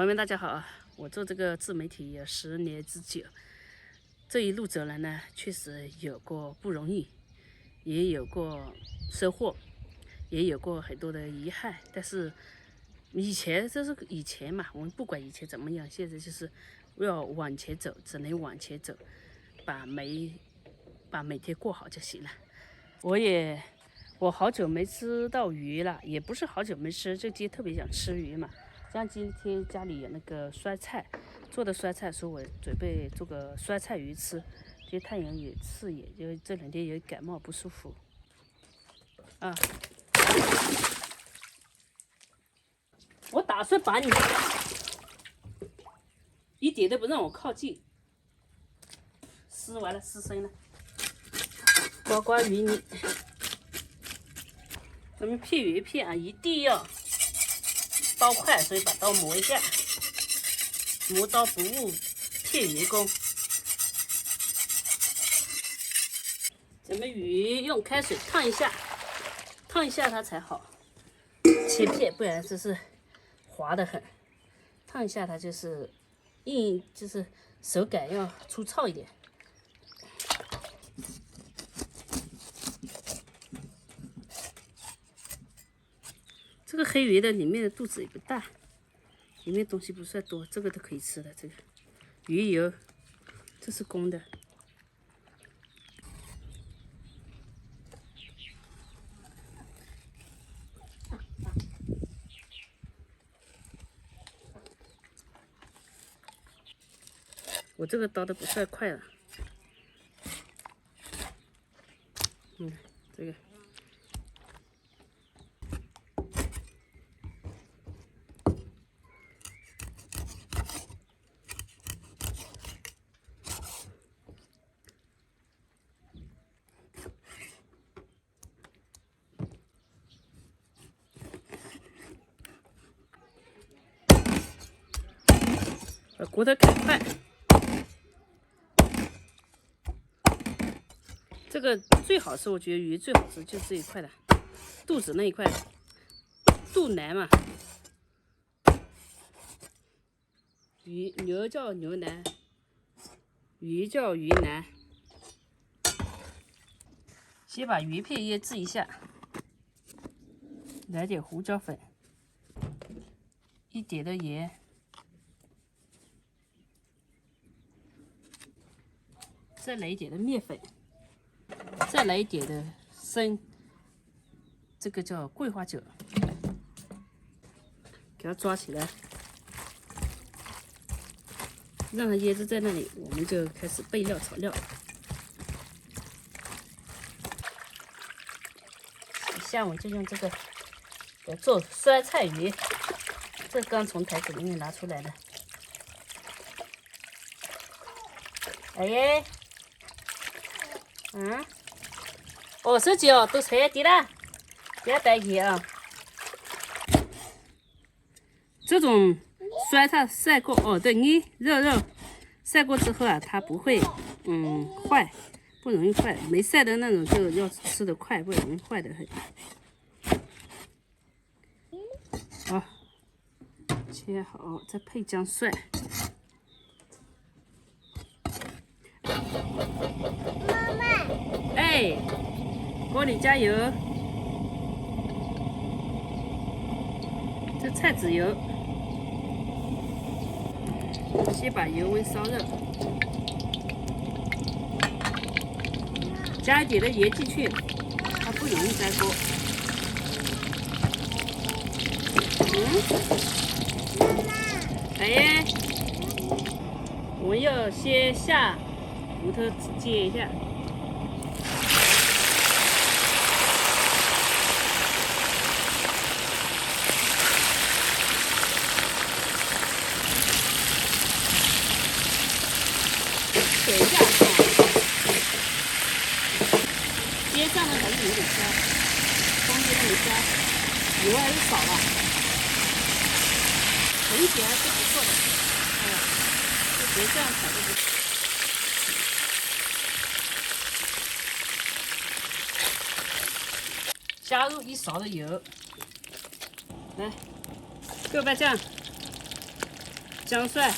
朋友们，大家好啊！我做这个自媒体有10年之久，這一路走來呢，確實有過不容易，也有過收穫，也有過很多的遺憾。但是以前就是以前嘛，我們不管以前怎麼樣，現在就是要往前走，只能往前走，把每天過好就行了。我好久沒吃到魚了，也不是好久沒吃，就今天特別想吃魚嘛。像今天家裡有那個酸菜，做的酸菜，所以我準備做個酸菜魚吃。今天太陽也刺眼，就這2天有點感冒不舒服。啊，我打算把你一點都不讓我靠近。撕完了，撕生了，呱呱魚泥。咱們片魚片啊，一定要刀快，所以把刀磨一下，磨刀不誤片魚功。咱們魚用開水燙一下，燙一下它才好切片，不然就是滑得很。燙一下它就是硬，就是手感要粗糙一點。這個黑魚的裡面的肚子也不大，裡面東西不算多，這個都可以吃的。這個魚油，這是公的。我這個刀都不算快了。這個。把骨頭砍塊，這個最好吃，我覺得魚最好吃就是這一塊的，肚子那一塊，肚腩嘛。牛叫牛腩，魚叫魚腩。先把魚片醃製一下，來點胡椒粉，一點的鹽。再來一點的麵粉，再來一點的生，這個叫桂花酒，給它抓起來，讓它醃製在那裡，我們就開始備料炒料。下午就用這個來做酸菜魚，這剛從台子裡面拿出來的。哎呀！手機哦，都吹低了，不要帶去啊。這種酸菜曬過哦，對，你肉曬過之後啊，它不會壞，不容易壞。沒曬的那種就要吃得快，不容易壞得很。好，切好，再配薑蒜。哎，鍋裡加油，這菜籽油，先把油溫燒熱，加一點的鹽進去，它不容易粘鍋。哎呀，我們要先下骨頭煎一下。等一下，边上的還是有點香，中間的沒香，油還是少了，整體還是不錯的。哎呀，就別這樣炒就不行。加入1勺的油，來，豆瓣醬，姜蒜，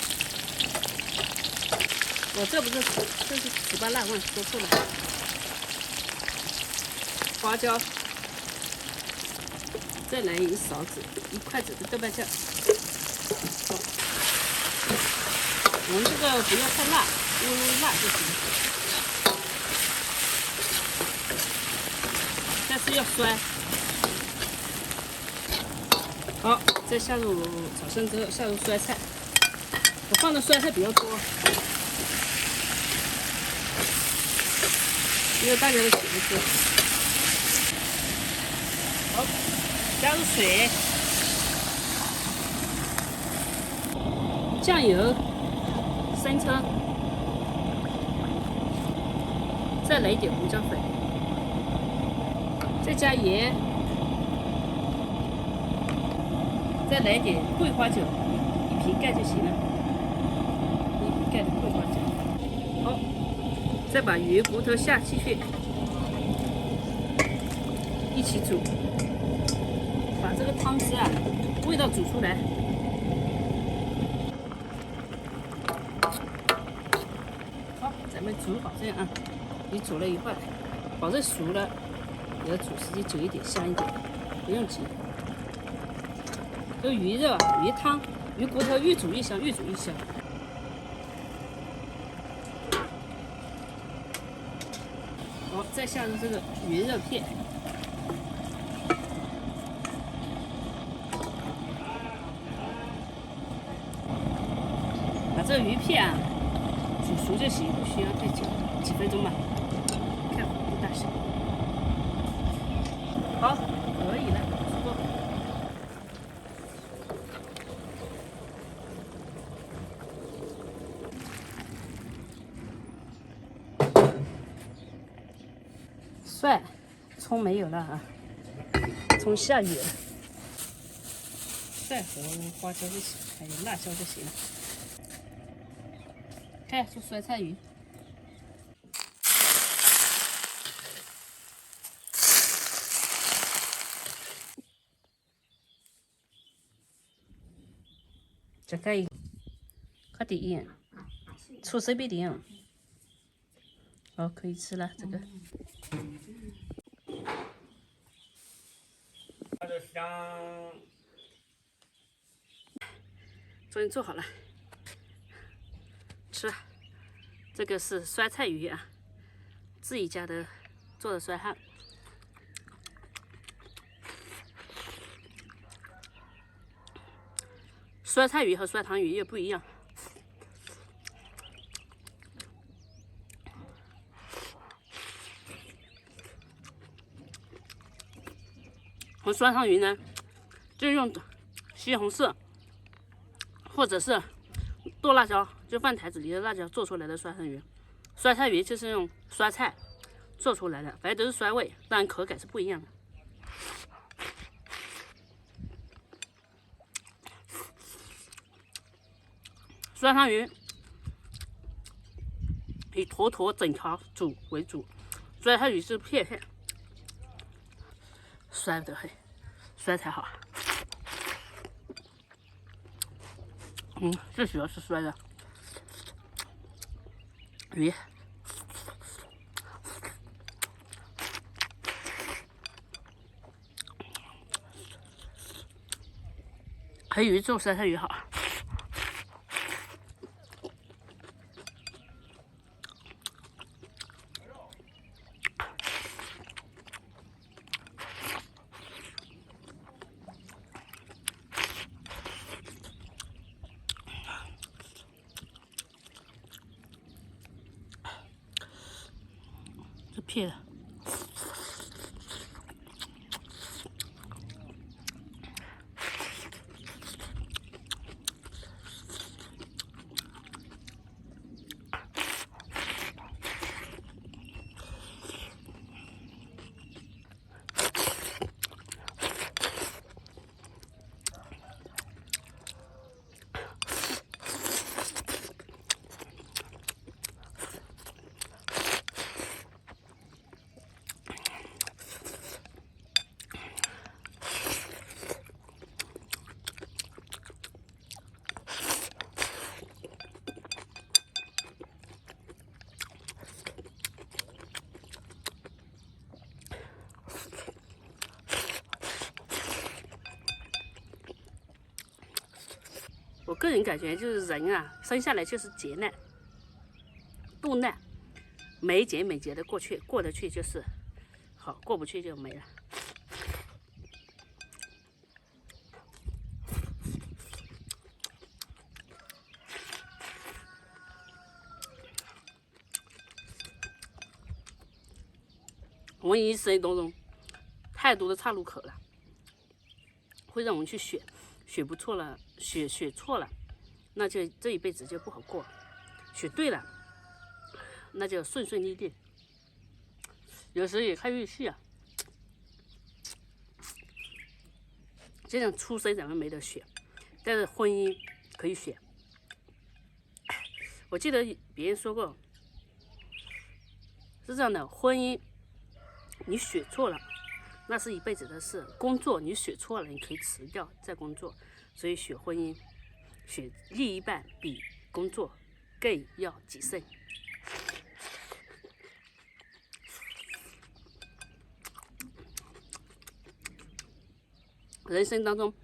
我这不是这是糍粑辣，忘了说错了。花椒，再来一勺子1筷子的豆瓣酱。我们这个不要太辣，微微辣就行。但是要酸。好，再下入炒生之后，下入酸菜。我放的酸菜比较多，因为大家都喜欢吃。好，加入水、酱油、生抽，再来一点胡椒粉，再加盐，再来一点桂花酒，一瓶盖就行了，一瓶盖的桂花酒。好，再把鱼骨头下进去，一起煮，把这个汤汁啊味道煮出来。好，咱们煮好这样啊，你煮了一会儿，保证熟了，也要煮时间久一点，香一点，不用急。这个鱼肉啊，鱼汤、鱼骨头越煮越香，越煮越香。好，再下入这个鱼肉片。把这个鱼片啊煮熟就行，不需要太久，几分钟吧，看火候大小。好，可以了，足够。蒜、葱没有了啊，葱下雨了。蒜和花椒就行，还有辣椒就行了。看，做酸菜鱼。这个快点，出随便点。好，可以吃了这个。终于做好了，吃。这个是酸菜鱼啊，自己家的做的酸菜。酸菜鱼和酸汤鱼也不一样。和酸汤鱼呢，就用西红柿或者是剁辣椒，就饭台子里的辣椒做出来的酸汤鱼。酸菜鱼就是用酸菜做出来的，反正都是酸味，但口感是不一样的。酸汤鱼以坨坨整条煮为主，酸菜鱼是片片，酸得很，酸才好。最喜欢吃酸的鱼。和鱼做酸菜鱼好。这片的。我個人感覺就是人啊，生下來就是劫難、渡難，每一劫每劫的過去，過得去就是好，過不去就沒了。我们一生当中太多的岔路口了，會讓我們去選，選不錯了，選錯了，那就這一輩子就不好過；選對了，那就順順利利。有時也看運氣啊，這種出生咱們沒得選，但是婚姻可以選。我記得別人說過，是這樣的，婚姻你選錯了，那是一輩子的事；工作你選錯了，你可以辭掉再工作。所以選婚姻、選另一半比工作更要謹慎。人生當中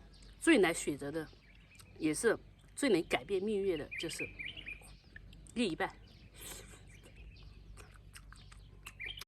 最難選擇的，也是最能改變命運的，就是另一半。